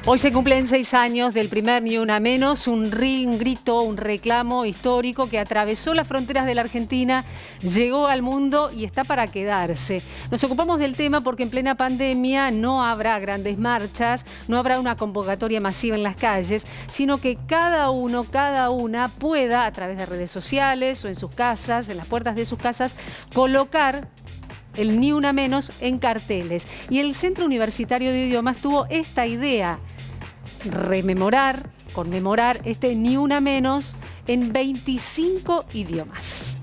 Hoy se cumplen 6 años del primer Ni Una Menos, un grito, un reclamo histórico que atravesó las fronteras de la Argentina, llegó al mundo y está para quedarse. Nos ocupamos del tema porque en plena pandemia no habrá grandes marchas, no habrá una convocatoria masiva en las calles, sino que cada uno, cada una pueda, a través de redes sociales o en sus casas, en las puertas de sus casas, colocar el Ni Una Menos en carteles. Y el Centro Universitario de Idiomas tuvo esta idea: conmemorar este Ni Una Menos en 25 idiomas.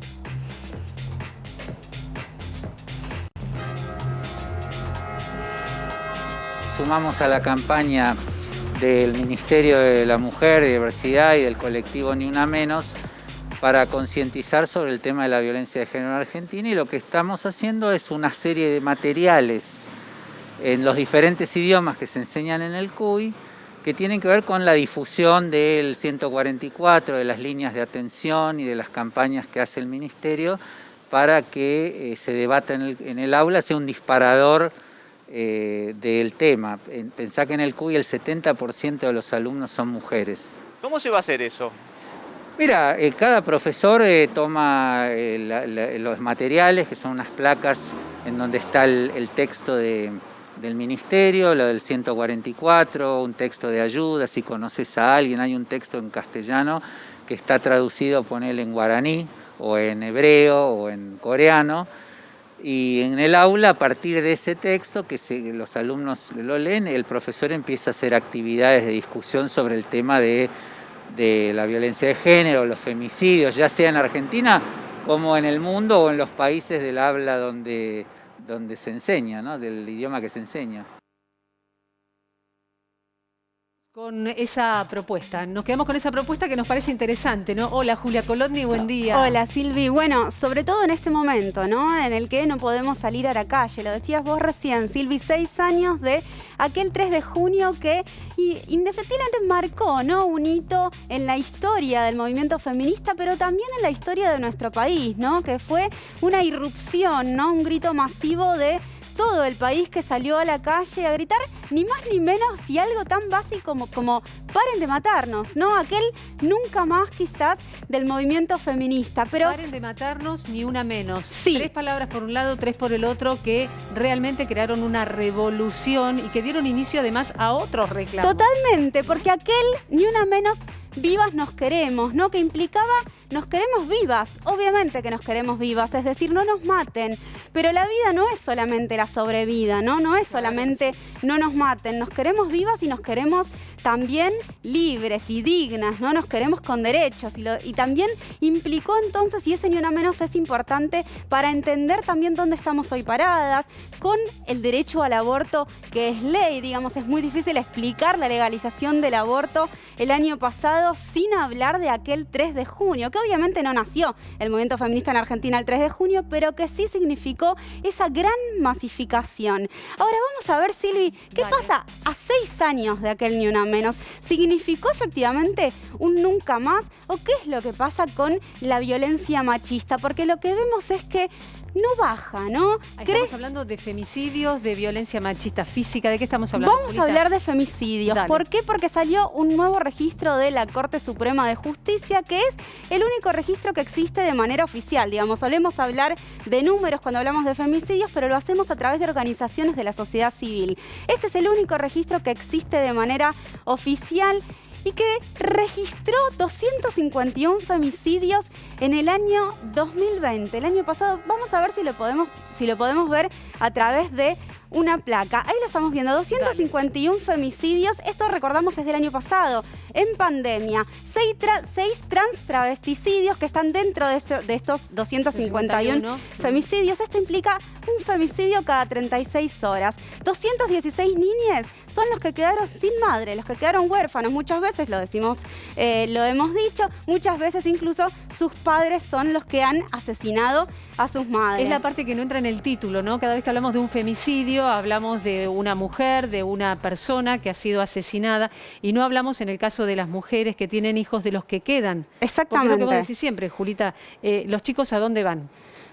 Sumamos a la campaña del Ministerio de la Mujer, de Diversidad y del colectivo Ni Una Menos para concientizar sobre el tema de la violencia de género en Argentina, y lo que estamos haciendo es una serie de materiales en los diferentes idiomas que se enseñan en el CUY, que tienen que ver con la difusión del 144, de las líneas de atención y de las campañas que hace el Ministerio para que se debata en el aula, sea un disparador del tema. Pensá que en el CUY el 70% de los alumnos son mujeres. ¿Cómo se va a hacer eso? Mira, cada profesor toma los materiales, que son unas placas en donde está el texto del Ministerio, lo del 144, un texto de ayuda, si conoces a alguien. Hay un texto en castellano que está traducido, ponele, en guaraní, o en hebreo, o en coreano, y en el aula, a partir de ese texto, que los alumnos lo leen, el profesor empieza a hacer actividades de discusión sobre el tema de la violencia de género, los femicidios, ya sea en Argentina como en el mundo o en los países del habla donde se enseña, ¿no? Del idioma que se enseña. Con esa propuesta, nos quedamos con esa propuesta que nos parece interesante, ¿no? Hola, Julia Colodny, buen día. Hola, Silvi. Bueno, sobre todo en este momento, ¿no? En el que no podemos salir a la calle. Lo decías vos recién, Silvi, 6 años de aquel 3 de junio que indefectiblemente marcó, ¿no? Un hito en la historia del movimiento feminista, pero también en la historia de nuestro país, ¿no? Que fue una irrupción, ¿no? Un grito masivo de todo el país que salió a la calle a gritar ni más ni menos, y algo tan básico como paren de matarnos, ¿no? Aquel nunca más quizás del movimiento feminista, pero paren de matarnos, ni una menos. Sí. 3 palabras por un lado, 3 por el otro, que realmente crearon una revolución y que dieron inicio además a otros reclamos. Totalmente, porque aquel ni una menos, vivas nos queremos, ¿no? Que implicaba nos queremos vivas, obviamente que nos queremos vivas, es decir, no nos maten, pero la vida no es solamente la sobrevida, ¿no? No es solamente no nos maten, nos queremos vivas y nos queremos también libres y dignas, ¿no? Nos queremos con derechos y también implicó entonces, y ese ni una menos es importante para entender también dónde estamos hoy paradas, con el derecho al aborto que es ley, digamos, es muy difícil explicar la legalización del aborto el año pasado sin hablar de aquel 3 de junio, que obviamente no nació el movimiento feminista en Argentina el 3 de junio, pero que sí significó esa gran masificación. Ahora vamos a ver, Silvi, ¿qué pasa a 6 años de aquel Ni Una Menos? ¿Significó efectivamente un nunca más? ¿O qué es lo que pasa con la violencia machista? Porque lo que vemos es que no baja, ¿no? Estamos hablando de femicidios, de violencia machista física. ¿De qué estamos hablando, Vamos Julita? a hablar de femicidios. Dale. ¿Por qué? Porque salió un nuevo registro de la Corte Suprema de Justicia, que es el único registro que existe de manera oficial. Digamos, solemos hablar de números cuando hablamos de femicidios, pero lo hacemos a través de organizaciones de la sociedad civil. Este es el único registro que existe de manera oficial y que registró 251 femicidios en el año 2020, el año pasado. Vamos a ver si lo podemos ver a través de una placa. Ahí lo estamos viendo, 251 femicidios. Esto, recordamos, es del año pasado, en pandemia. 6 trans travesticidios que están dentro de estos 251 femicidios. Esto implica un femicidio cada 36 horas. 216 niñas son los que quedaron sin madre, los que quedaron huérfanos. Muchas veces lo decimos, lo hemos dicho, muchas veces incluso sus padres son los que han asesinado a sus madres. Es la parte que no entra en el título, ¿no? Cada vez que hablamos de un femicidio, hablamos de una mujer, de una persona que ha sido asesinada, y no hablamos en el caso de las mujeres que tienen hijos, de los que quedan. Exactamente. Porque es lo que vos decís siempre, Julita, los chicos, ¿a dónde van?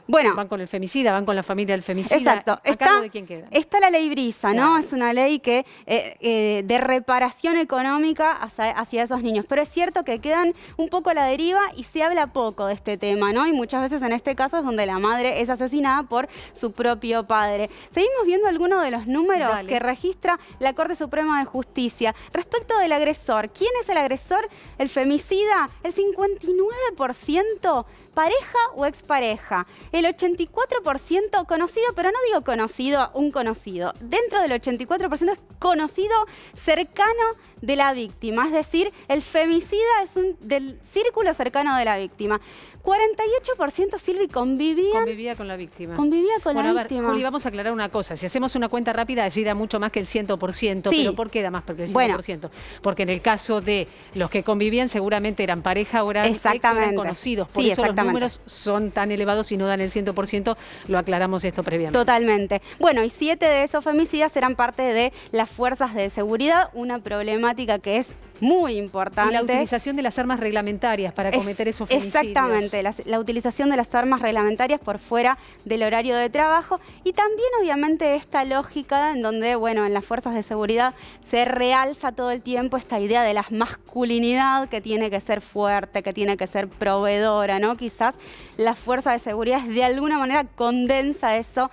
Bueno, van con el femicida, van con la familia del femicida. exacto. ¿A cargo de quién queda? Está la ley Brisa, ¿no? Claro. Es una ley que de reparación económica hacia esos niños. Pero es cierto que quedan un poco a la deriva y se habla poco de este tema, ¿no? Y muchas veces en este caso es donde la madre es asesinada por su propio padre. Seguimos viendo algunos de los números Dale. que registra la Corte Suprema de Justicia. Respecto del agresor, ¿quién es el agresor? El femicida, el 59% pareja o expareja. El 84% conocido, pero no digo conocido, un conocido. Dentro del 84% es conocido cercano de la víctima. Es decir, el femicida es del círculo cercano de la víctima. 48% Silvi Convivía con la víctima. Convivía con Bueno, la a ver, víctima. Juli, vamos a aclarar una cosa. Si hacemos una cuenta rápida, allí da mucho más que el 100%. Sí. ¿Pero por qué da más que el 100%? Bueno. Porque en el caso de los que convivían, seguramente eran pareja o eran ex, Exactamente. eran conocidos. Por Sí, eso los exactamente. números son tan elevados y no dan el 100%. Lo aclaramos esto previamente. Totalmente. Bueno, y 7 de esos femicidas eran parte de las fuerzas de seguridad, una problemática que es muy importante. Y la utilización de las armas reglamentarias para cometer esos femicidios. Exactamente, la utilización de las armas reglamentarias por fuera del horario de trabajo y también obviamente esta lógica en donde, bueno, en las fuerzas de seguridad se realza todo el tiempo esta idea de la masculinidad que tiene que ser fuerte, que tiene que ser proveedora, ¿no? Quizás la fuerza de seguridad de alguna manera condensa eso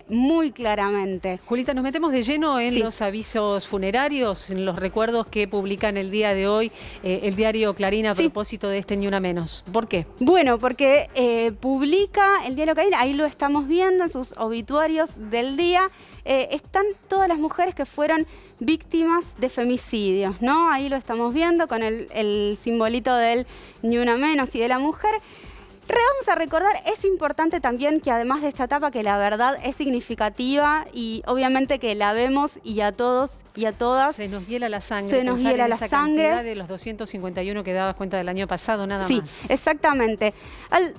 muy claramente. Julita, nos metemos de lleno en Sí. los avisos funerarios, en los recuerdos que publican el día de hoy el diario Clarín a Sí. propósito de este Ni Una Menos. ¿Por qué? Bueno, porque publica el diario Clarín, ahí lo estamos viendo en sus obituarios del día, están todas las mujeres que fueron víctimas de femicidios, ¿no? Ahí lo estamos viendo con el simbolito del Ni Una Menos y de la mujer. Vamos a recordar, es importante también que además de esta etapa que la verdad es significativa y obviamente que la vemos y a todos y a todas. Se nos hiela la sangre. Se nos pensar hiela en la esa sangre. cantidad de los 251 que dabas cuenta del año pasado, nada Sí, más. exactamente.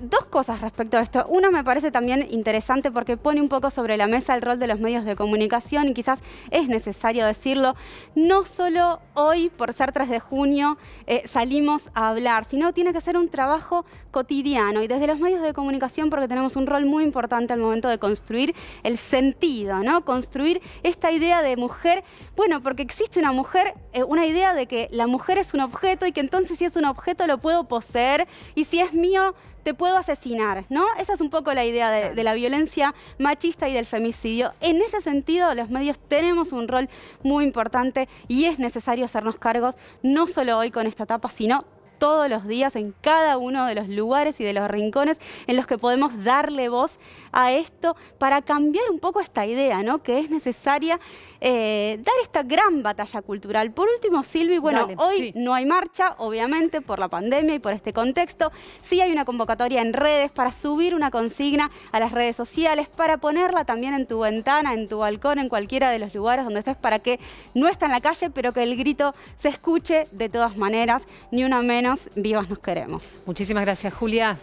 Dos cosas respecto a esto. Uno me parece también interesante porque pone un poco sobre la mesa el rol de los medios de comunicación y quizás es necesario decirlo. No solo hoy, por ser 3 de junio, salimos a hablar, sino tiene que ser un trabajo cotidiano y desde los medios de comunicación porque tenemos un rol muy importante al momento de construir el sentido, ¿no? Construir esta idea de mujer, bueno, porque existe una mujer, una idea de que la mujer es un objeto y que entonces si es un objeto lo puedo poseer y si es mío te puedo asesinar, ¿no? Esa es un poco la idea de la violencia machista y del femicidio. En ese sentido, los medios tenemos un rol muy importante y es necesario hacernos cargos, no solo hoy con esta etapa, sino todos los días en cada uno de los lugares y de los rincones en los que podemos darle voz a esto para cambiar un poco esta idea, ¿no? Que es necesaria dar esta gran batalla cultural. Por último, Silvi, bueno, Dale, hoy sí. no hay marcha, obviamente, por la pandemia y por este contexto. Sí hay una convocatoria en redes para subir una consigna a las redes sociales, para ponerla también en tu ventana, en tu balcón, en cualquiera de los lugares donde estés, para que no esté en la calle, pero que el grito se escuche de todas maneras. Ni una menos, vivas nos queremos. Muchísimas gracias, Julia.